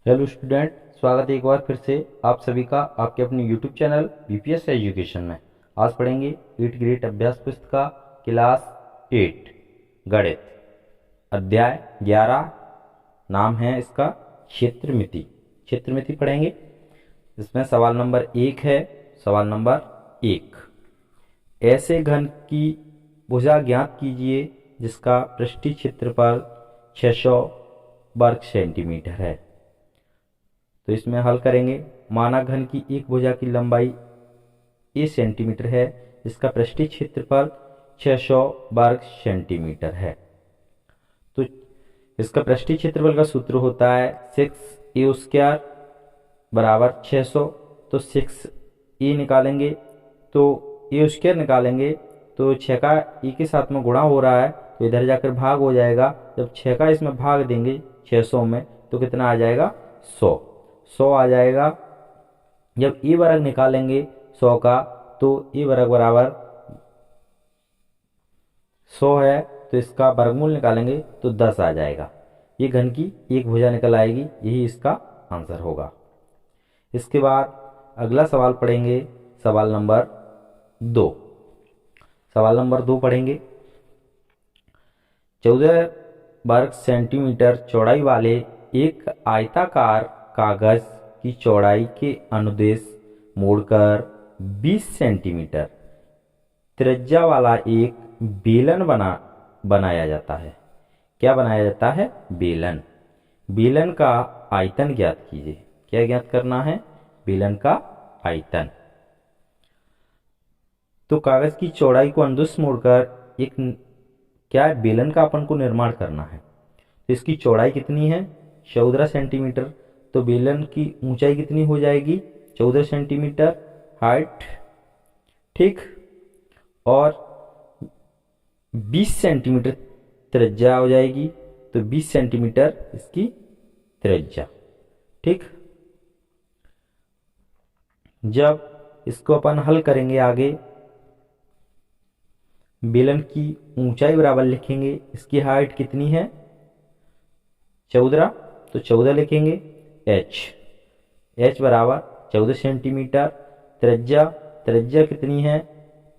Hello student, स्वागत है एक बार फिर से आप सभी का आपके अपने यूट्यूब चैनल बीपीएस एजुकेशन में। आज पढ़ेंगे 8th ग्रेड अभ्यास पुस्तिका क्लास 8 गणित अध्याय 11। नाम है इसका क्षेत्रमिति। क्षेत्रमिति पढ़ेंगे। इसमें सवाल नंबर 1 है। सवाल नंबर 1, ऐसे घन की भुजा ज्ञात कीजिए जिसका पृष्ठीय क्षेत्रफल 600 वर्ग सेंटीमीटर है। तो इसमें हल करेंगे। माना घन की एक भुजा की लंबाई a सेंटीमीटर है, इसका पृष्ठीय क्षेत्रफल 600 वर्ग सेंटीमीटर है। तो इसका पृष्ठीय क्षेत्रफल का सूत्र होता है 6a² बराबर 600। तो 6a निकालेंगे तो a² निकालेंगे तो 6 का e के साथ में गुणा हो रहा है तो इधर जाकर भाग हो जाएगा। जब 6 का इसमें भाग देंगे 600 में तो कितना आ जाएगा 100 आ जाएगा। जब e वर्ग निकालेंगे 100 का तो e वर्ग बराबर 100 है तो इसका वर्गमूल निकालेंगे तो 10 आ जाएगा। ये घन की एक भुजा निकल आएगी, यही इसका आंसर होगा। इसके बाद अगला सवाल पढ़ेंगे, सवाल नंबर 2। सवाल नंबर 2 पढ़ेंगे। 14 वर्ग सेंटीमीटर चौड़ाई वाले एक आयताकार कागज की चौड़ाई के अनुदेश मोड़कर 20 सेंटीमीटर त्रिज्या वाला एक बेलन बनाया जाता है। क्या बनाया जाता है? बेलन। बेलन का आयतन ज्ञात कीजिए। क्या ज्ञात करना है? बेलन का आयतन। तो कागज की चौड़ाई को अनुदेश मोड़कर एक क्या है, बेलन का अपन को निर्माण करना है। तो इसकी चौड़ाई कितनी है? 14 सेंटीमीटर। तो बेलन की ऊंचाई कितनी हो जाएगी? 14 सेंटीमीटर हाइट, ठीक। और 20 सेंटीमीटर त्रिज्या हो जाएगी, तो 20 सेंटीमीटर इसकी त्रिज्या, ठीक। जब इसको अपन हल करेंगे आगे, बेलन की ऊंचाई बराबर लिखेंगे, इसकी हाइट कितनी है 14, तो 14 लिखेंगे। h बराबर 14 सेंटीमीटर। त्रिज्या कितनी है?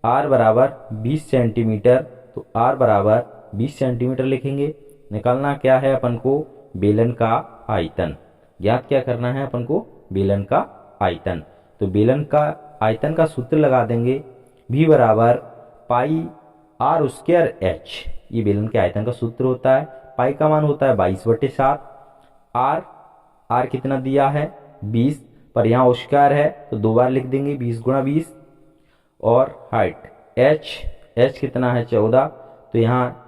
r बराबर 20 सेंटीमीटर, तो r बराबर 20 सेंटीमीटर लिखेंगे। निकालना क्या है अपन को? बेलन का आयतन। ज्ञात क्या करना है अपन को? बेलन का आयतन। तो बेलन का आयतन का सूत्र लगा देंगे, v बराबर पाई r²h। ये बेलन के आयतन का सूत्र होता है। पाई का मान होता है 22/7। r कितना दिया है? 20, पर यहाँ ओस्कार है तो 2 बार लिख देंगे, 20 × 20। और हाइट h कितना है 14, तो यहाँ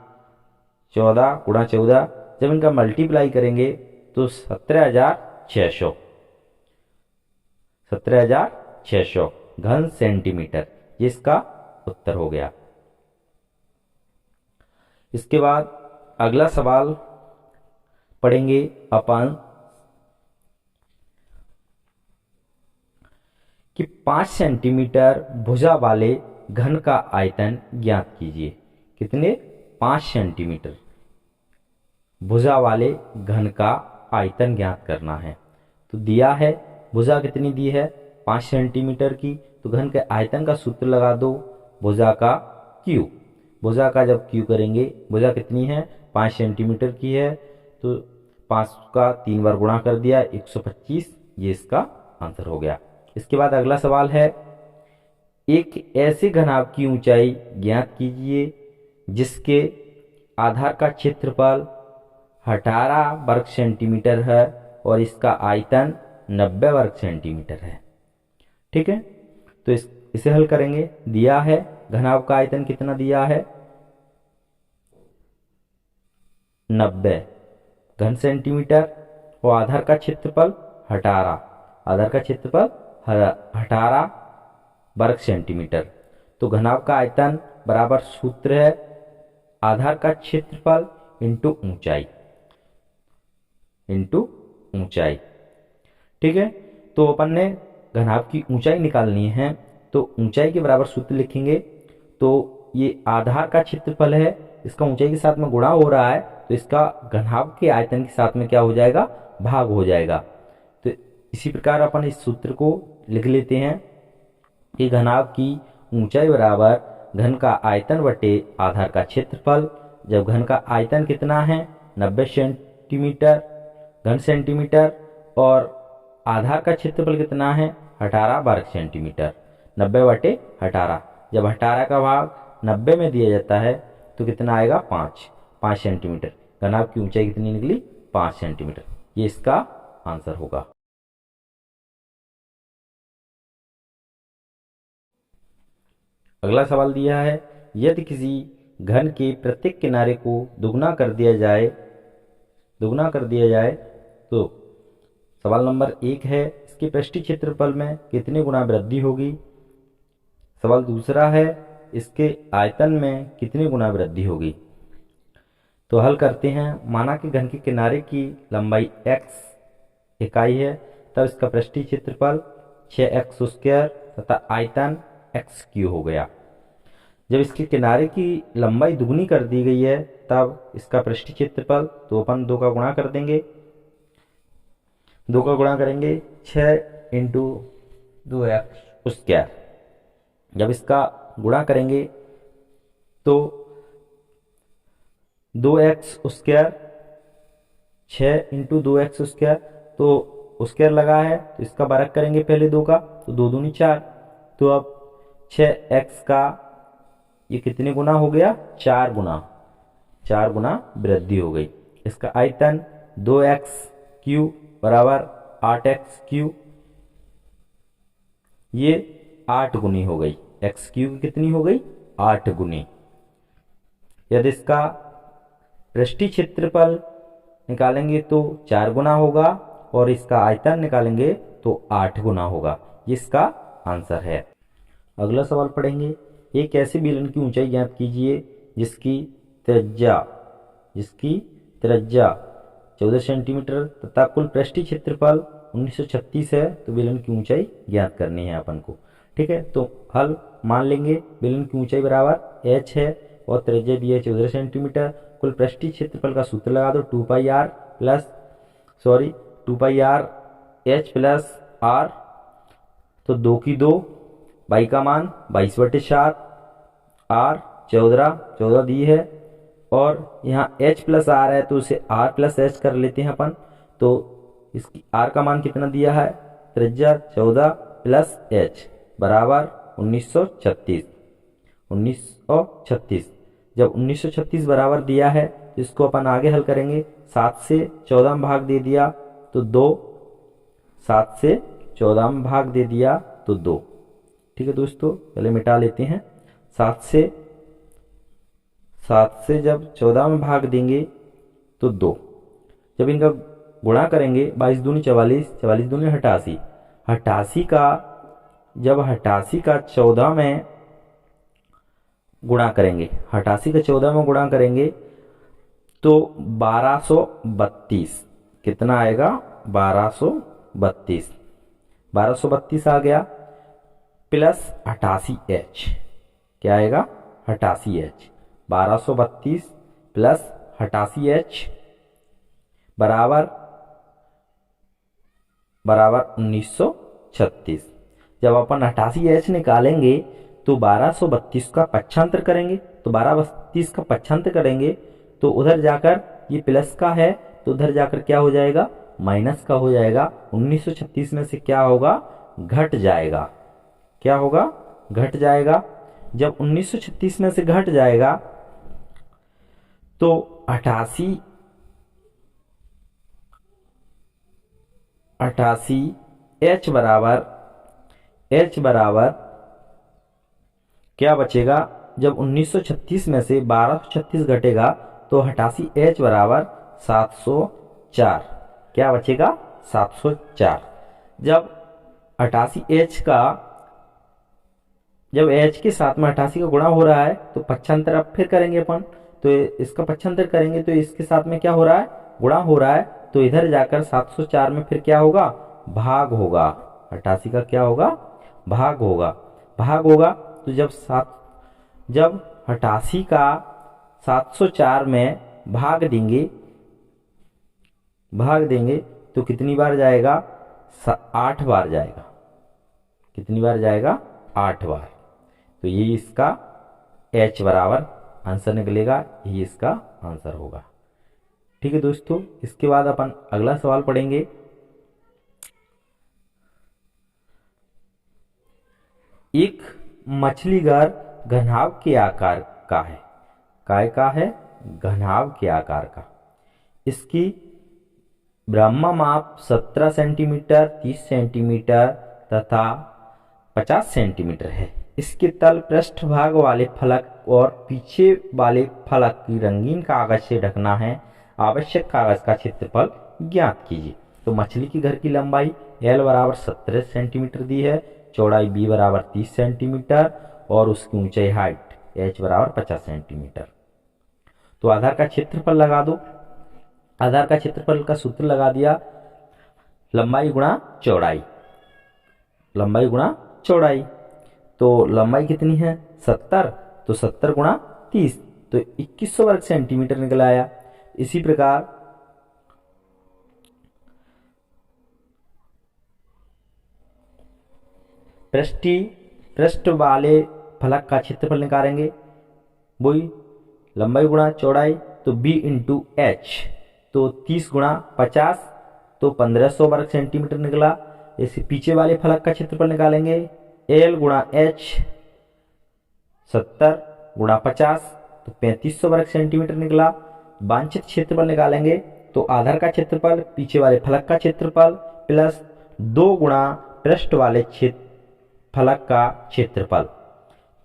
14 × 14। जब इनका मल्टीप्लाई करेंगे तो 17,600 घन सेंटीमीटर, ये इसका उत्तर हो गया। इसके बाद अगला सवाल पढ़ेंगे अपन कि 5 सेंटीमीटर भुजा वाले घन का आयतन ज्ञात कीजिए। कितने? 5 सेंटीमीटर भुजा वाले घन का आयतन ज्ञात करना है। तो दिया है भुजा कितनी दी है? 5 सेंटीमीटर की। तो घन के आयतन का सूत्र लगा दो, भुजा का Q। भुजा का जब Q करेंगे, भुजा कितनी है? 5 सेंटीमीटर की है, तो 5 का 3 बार गुणा कर दिया 125, ये इसका आंसर हो गया। इसके बाद अगला सवाल है, एक ऐसे घनाभ की ऊंचाई ज्ञात कीजिए जिसके आधार का क्षेत्रफल 18 वर्ग सेंटीमीटर है और इसका आयतन 90 वर्ग सेंटीमीटर है, ठीक है। तो इसे हल करेंगे। दिया है घनाभ का आयतन कितना दिया है? 90 घन सेंटीमीटर और आधार का क्षेत्रफल 18, आधार का क्षेत्रफल 18 वर्ग सेंटीमीटर। तो घनाभ का आयतन बराबर सूत्र है आधार का क्षेत्रफल इंटू ऊंचाई, ठीक है। तो अपन ने घनाभ की ऊंचाई निकालनी है, तो ऊंचाई के बराबर सूत्र लिखेंगे। तो ये आधार का क्षेत्रफल है, इसका ऊंचाई के साथ में गुणा हो रहा है, तो इसका घनाभ के आयतन के साथ में क्या हो जाएगा? भाग हो जाएगा। इसी प्रकार अपन इस सूत्र को लिख लेते हैं कि घनाभ की ऊंचाई बराबर घन का आयतन बटे आधार का क्षेत्रफल। जब घन का आयतन कितना है 90 सेंटीमीटर घन सेंटीमीटर और आधार का क्षेत्रफल कितना है 18 वर्ग सेंटीमीटर, 90 बटे 18। जब 18 का भाग 90 में दिया जाता है तो कितना आएगा 5 सेंटीमीटर। घनाभ की ऊंचाई कितनी निकली 5 सेंटीमीटर। ये इसका आंसर होगा। अगला सवाल दिया है, यदि किसी घन के प्रत्येक किनारे को दुगना कर दिया जाए तो सवाल नंबर 1 है इसके पृष्ठीय क्षेत्रफल में कितने गुना वृद्धि होगी। सवाल दूसरा है इसके आयतन में कितने गुना वृद्धि होगी। तो हल करते हैं। माना कि घन के किनारे की लंबाई x इकाई है, तब इसका पृष्ठीय क्षेत्रफल 6x² तथा आयतन x³ हो गया। जब इसके किनारे की लंबाई दुगनी कर दी गई है तब इसका पृष्ठीय क्षेत्रफल, तो अपन 2 का गुणा कर देंगे, 2 का गुणा करेंगे 6 × 2x²। जब इसका गुणा करेंगे तो 2x², 6 × 2x², तो स्क्वायर लगा है तो इसका वर्ग करेंगे पहले 2 का, तो 2 दूनी 4। तो अब 6x का ये कितने गुना हो गया 4 गुना वृद्धि हो गई। इसका आयतन 2x³ बराबर 8x³, ये 8 गुनी हो गई। x³ कितनी हो गई 8 गुनी। यदि इसका पृष्ठीय क्षेत्रफल निकालेंगे तो 4 गुना होगा और इसका आयतन निकालेंगे तो 8 गुना होगा। ये इसका आंसर है। अगला सवाल पढ़ेंगे, एक ऐसे बेलन की ऊंचाई ज्ञात कीजिए जिसकी त्रिज्या 14 सेंटीमीटर तथा कुल पृष्ठीय क्षेत्रफल 1936 है। तो बेलन की ऊंचाई ज्ञात करनी है अपन को। ठीक है, तो हल मान लेंगे। बेलन की ऊंचाई बराबर h है और त्रिज्या दी है 14 सेंटीमीटर। कुल पृष्ठीय क्षेत्रफल का सूत्र लगा दो 2πr h प्लस r। तो 2 की 2, y का मान 22/7, r 14 दी है और यहाँ h प्लस r है तो उसे r प्लस h कर लेते हैं अपन। तो इसकी r का मान कितना दिया है, त्रिज्या 14 प्लस h बराबर 1936। जब 1936 बराबर दिया है तो इसको अपन आगे हल करेंगे। 7 से 14 में भाग दे दिया तो 2, 7 से 14 में भाग दे दिया तो 2। ठीक है दोस्तों, पहले मिटा लेते हैं। 7 से जब 14 में भाग देंगे तो 2। जब इनका गुणा करेंगे 22 दूनी 44, 44 दूनी 88, 88 का जब 88 का 14 में गुणा करेंगे, 88 का 14 में गुणा करेंगे तो 1232 कितना आएगा 1232 आ गया प्लस 88h। क्या आएगा 88h। 1232 प्लस 88h बराबर 1936। जब अपन 88h निकालेंगे तो 1232 का पक्षांतर करेंगे, तो 1232 का पक्षांतर करेंगे तो उधर जाकर ये प्लस का है तो उधर जाकर क्या हो जाएगा माइनस का हो जाएगा। 1936 में से क्या होगा घट जाएगा। क्या होगा घट जाएगा। जब 1936 में से घट जाएगा तो 88 h बराबर क्या बचेगा। जब 1936 में से 1236 घटेगा तो 88h बराबर 704। क्या बचेगा 704। जब 88h का जब h के साथ में 88 का गुणा हो रहा है तो पक्षांतर अब फिर करेंगे अपन। तो इसका पक्षांतर करेंगे तो इसके साथ में क्या हो रहा है गुणा हो रहा है, तो इधर जाकर 704 में फिर क्या होगा भाग होगा। 88 का क्या होगा भाग होगा। तो जब 88 का 704 में भाग देंगे तो कितनी बार जाएगा 8 बार जाएगा। कितनी बार जाएगा? 8 बार। तो ये इसका H बराबर आंसर निकलेगा, ये इसका आंसर होगा। ठीक है दोस्तों, इसके बाद अपन अगला सवाल पढ़ेंगे। एक मछली घर घनाभ के आकार का है। काय का है? घनाभ के आकार का। इसकी ब्रह्मा माप 17 सेंटीमीटर, 30 सेंटीमीटर तथा 50 सेंटीमीटर है। इसके तल पृष्ठभाग वाले फलक और पीछे वाले फलक की रंगीन कागज से ढकना है। आवश्यक कागज का क्षेत्रफल ज्ञात कीजिए। तो मछली की घर की लंबाई L बराबर 17 सेंटीमीटर दी है, चौड़ाई B बराबर 30 सेंटीमीटर और उसकी ऊंचाई हाइट H बराबर 50 सेंटीमीटर। तो आधार का क्षेत्रफल लगा दो। आधार का क्षेत्रफल का सूत्र लगा दिया, लंबाई गुणा चौड़ाई। लंबाई गुणा चौड़ाई, तो लंबाई कितनी है? 70, तो 70 गुणा 30, तो 2100 वर्ग सेंटीमीटर निकल आया। इसी प्रकार पृष्ठ वाले फलक का क्षेत्रफल निकालेंगे। वही लंबाई गुणा चौड़ाई, तो B इंटू H, तो 30 गुणा 50, तो 1500 वर्ग सेंटीमीटर निकला। इसे पीछे वाले फलक का क्षेत्रफल निकालेंगे। L गुणा H 70 गुणा 50, तो 3500 वर्ग सेंटीमीटर निकला। वांछित क्षेत्रफल निकालेंगे, तो आधार का क्षेत्रफल, पीछे वाले फलक का क्षेत्रफल प्लस 2 गुणा पृष्ठ वाले फलक का क्षेत्रफल।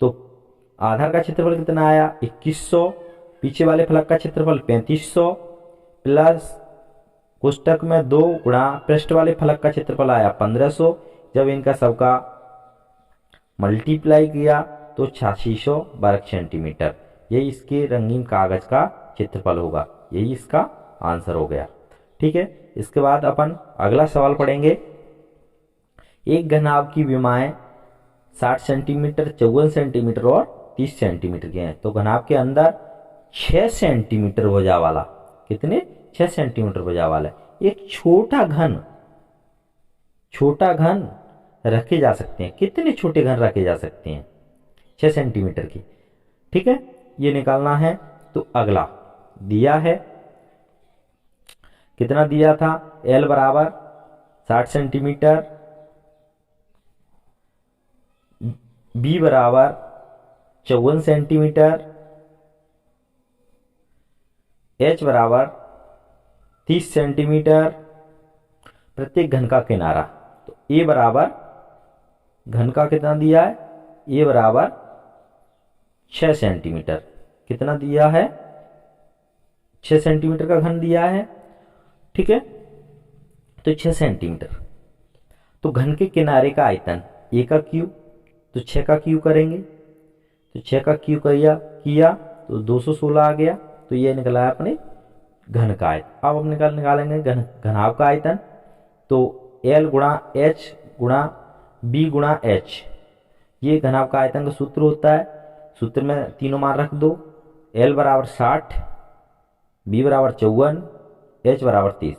तो आधार का क्षेत्रफल कितना आया? 2100, पीछे वाले फलक का क्षेत्रफल 3500 प्लस कोष्टक में 2 गुणा पृष्ठ वाले फलक का क्षेत्रफल आया 1500। जब इनका सबका मल्टीप्लाई किया तो 8600 वर्ग सेंटीमीटर। यही इसके रंगीन कागज का क्षेत्रफल होगा। यही इसका आंसर हो गया। ठीक है, इसके बाद अपन अगला सवाल पढ़ेंगे। एक घनाभ की विमाएं 60 सेंटीमीटर, 54 सेंटीमीटर और 30 सेंटीमीटर के हैं। तो घनाभ के अंदर 6 सेंटीमीटर भुजा वाला, कितने? 6 सेंटीमीटर भुजा वाला एक छोटा घन रखे जा सकते हैं। कितने छोटे घन रखे जा सकते हैं? 6 सेंटीमीटर की। ठीक है, ये निकालना है। तो अगला दिया है, कितना दिया था? L बराबर 60 सेंटीमीटर, B बराबर 54 सेंटीमीटर, H बराबर 30 सेंटीमीटर, प्रत्येक घन का किनारा। तो A बराबर घन का कितना दिया है? A बराबर 6 सेंटीमीटर। कितना दिया है? 6 सेंटीमीटर का घन दिया है। ठीक है, तो 6 सेंटीमीटर। तो घन के किनारे का आयतन A का क्यूब, तो 6 का क्यूब करेंगे। तो 6 का क्यूब किया तो 216 आ गया। तो ये निकला है अपने घन का आयतन। अब हम निकालेंगे घनाभ का आयतन। तो L गुणा H गुणा B गुणा H, ये घनाभ का आयतन का सूत्र होता है। सूत्र में तीनों मान रख दो। L बराबर 60, B बराबर 54, H बराबर 30।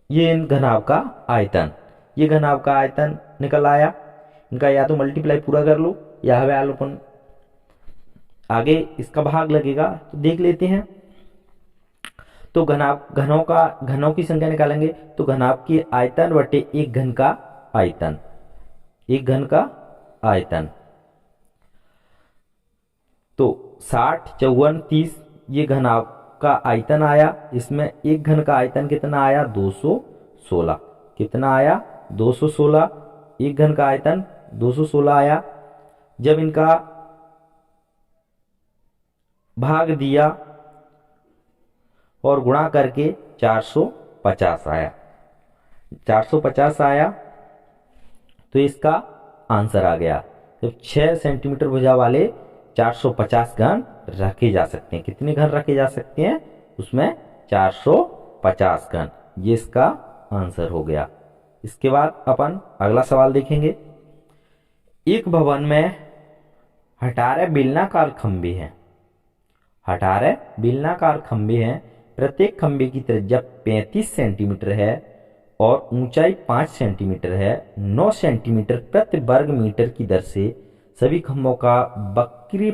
ये इन घनाभ का आयतन, ये घनाभ का आयतन निकल आया। इनका या तो मल्टीप्लाई पूरा कर लो या हमें आलोपन आगे इसका भाग लगेगा, तो देख लेते हैं। तो घनों की संख्या निकालेंगे। तो घनाभ की आयतन बटे एक घन का आयतन, एक घन का आयतन। तो 60, 54, 30 ये घनाभ का आयतन आया। इसमें एक घन का आयतन कितना आया? 216। कितना आया? 216। एक घन का आयतन 216 आया। जब इनका भाग दिया और गुणा करके 450 आया। 450 आया तो इसका आंसर आ गया। जब 6 सेंटीमीटर भुजा वाले 450 घन रखे जा सकते हैं। कितने घन रखे जा सकते हैं? उसमें 450 घन। ये इसका आंसर हो गया। इसके बाद अपन अगला सवाल देखेंगे। एक भवन में 18 बेलनाकार खंभे हैं। 18 बेलनाकार खंभे हैं प्रत्येक खंभे की त्रिज्या 35 सेंटीमीटर है और ऊंचाई 5 सेंटीमीटर है। 9 सेंटीमीटर प्रति वर्ग मीटर की दर से सभी खंभों का वक्र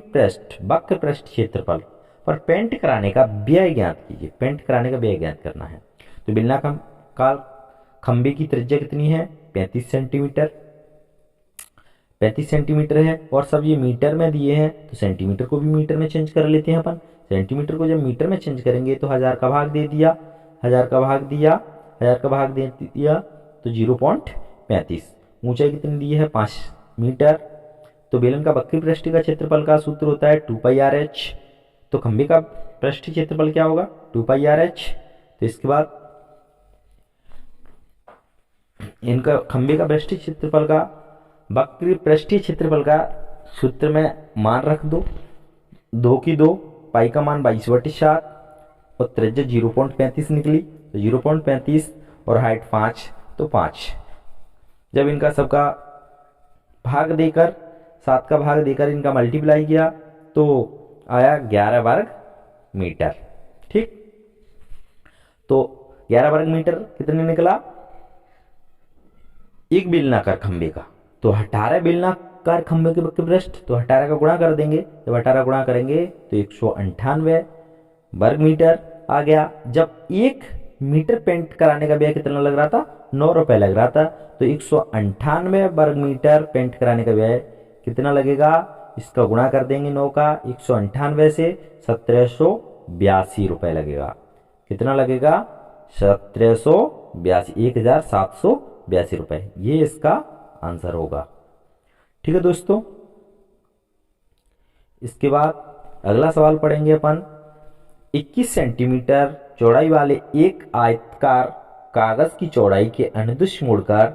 पृष्ठ क्षेत्रफल पर पेंट कराने का व्यय ज्ञात कीजिए। पेंट कराने का व्यय ज्ञात करना है। तो बेलनाकार खंभे की त्रिज्या कितनी है? 35 सेंटीमीटर। 35 सेंटीमीटर है और सब ये मीटर में दिए हैं, तो सेंटीमीटर को भी मीटर में चेंज कर लेते हैं अपन। सेंटीमीटर को जब मीटर में चेंज करेंगे तो 1000 का भाग दे दिया, 1000 का भाग दिया, 1000 का भाग दे दिया तो 0.35। ऊंचाई कितनी दी है? 5 मीटर। तो बेलन का वक्र पृष्ठ का क्षेत्रफल का सूत्र होता है 2πRh। तो खंभे का पृष्ठ क्षेत्रफल क्या होगा? 2πRh। तो इसके बाद इनका खंभे का पृष्ठ क्षेत्रफल का वक्र पृष्ठीय क्षेत्रफल का सूत्र में मान रख दो, 2 की 2, पाई का मान 22/7 और त्रिज्या 0.35 निकली। तो 0.35 और हाइट 5 तो 5। जब इनका सबका भाग देकर 7 का भाग देकर इनका मल्टीप्लाई किया तो आया 11 वर्ग मीटर। ठीक, तो 11 वर्ग मीटर कितने निकला? एक बेलनाकार खंभे का। तो 18 बेलनाकार खंभे के वक्र पृष्ठ, तो 18 का गुणा कर देंगे। जब 18 गुणा करेंगे तो 198 वर्ग मीटर आ गया। जब 1 मीटर पेंट कराने का व्यय कितना लग रहा था? 9 रुपए लग रहा था। तो 198 वर्ग मीटर पेंट कराने का व्यय कितना लगेगा? इसका गुणा कर देंगे 9 का 198 से 1782 रुपए लगेगा। कितना लगेगा? 1782 रुपए। ये इसका आंसर होगा। ठीक है दोस्तों, इसके बाद अगला सवाल पढ़ेंगे अपन। 21 सेंटीमीटर चौड़ाई वाले एक आयताकार कागज की चौड़ाई के अनुदिश मोड़कर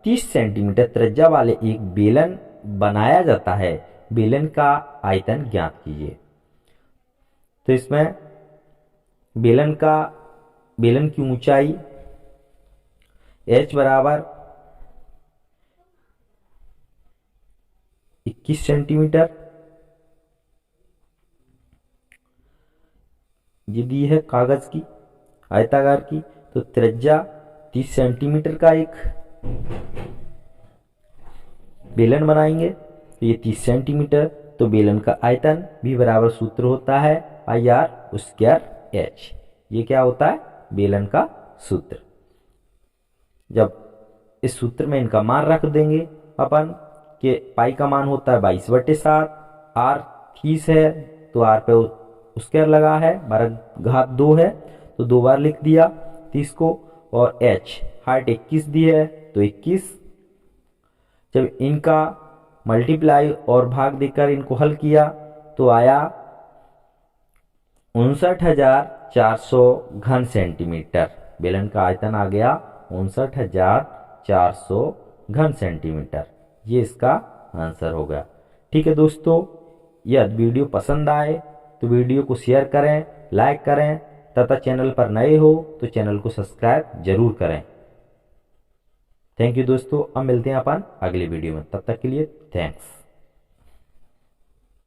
30 सेंटीमीटर त्रिज्या वाले एक बेलन बनाया जाता है। बेलन का आयतन ज्ञात कीजिए। तो इसमें बेलन की ऊंचाई h बराबर 21 सेंटीमीटर ये दी है कागज की आयताकार की। तो त्रिज्या 30 सेंटीमीटर का एक बेलन बनाएंगे, तो ये 30 सेंटीमीटर। तो बेलन का आयतन भी बराबर सूत्र होता है πr²h। ये क्या होता है? बेलन का सूत्र। जब इस सूत्र में इनका मान रख देंगे अपन कि पाई का मान होता है 22/7, आर 30 है तो आर पे स्क्वायर लगा है, 12 है तो 2 बार लिख दिया 30 को, और h हाइट 21 दी है तो 21। जब इनका मल्टीप्लाई और भाग देकर इनको हल किया तो आया 59,400 घन सेंटीमीटर। बेलन का आयतन आ गया 59,400 घन सेंटीमीटर। ये इसका आंसर हो गया। ठीक है दोस्तों, यदि वीडियो पसंद आए तो वीडियो को शेयर करें, लाइक करें तथा चैनल पर नए हो तो चैनल को सब्सक्राइब जरूर करें। थैंक यू दोस्तों, अब मिलते हैं अपन अगली वीडियो में। तब तक के लिए थैंक्स।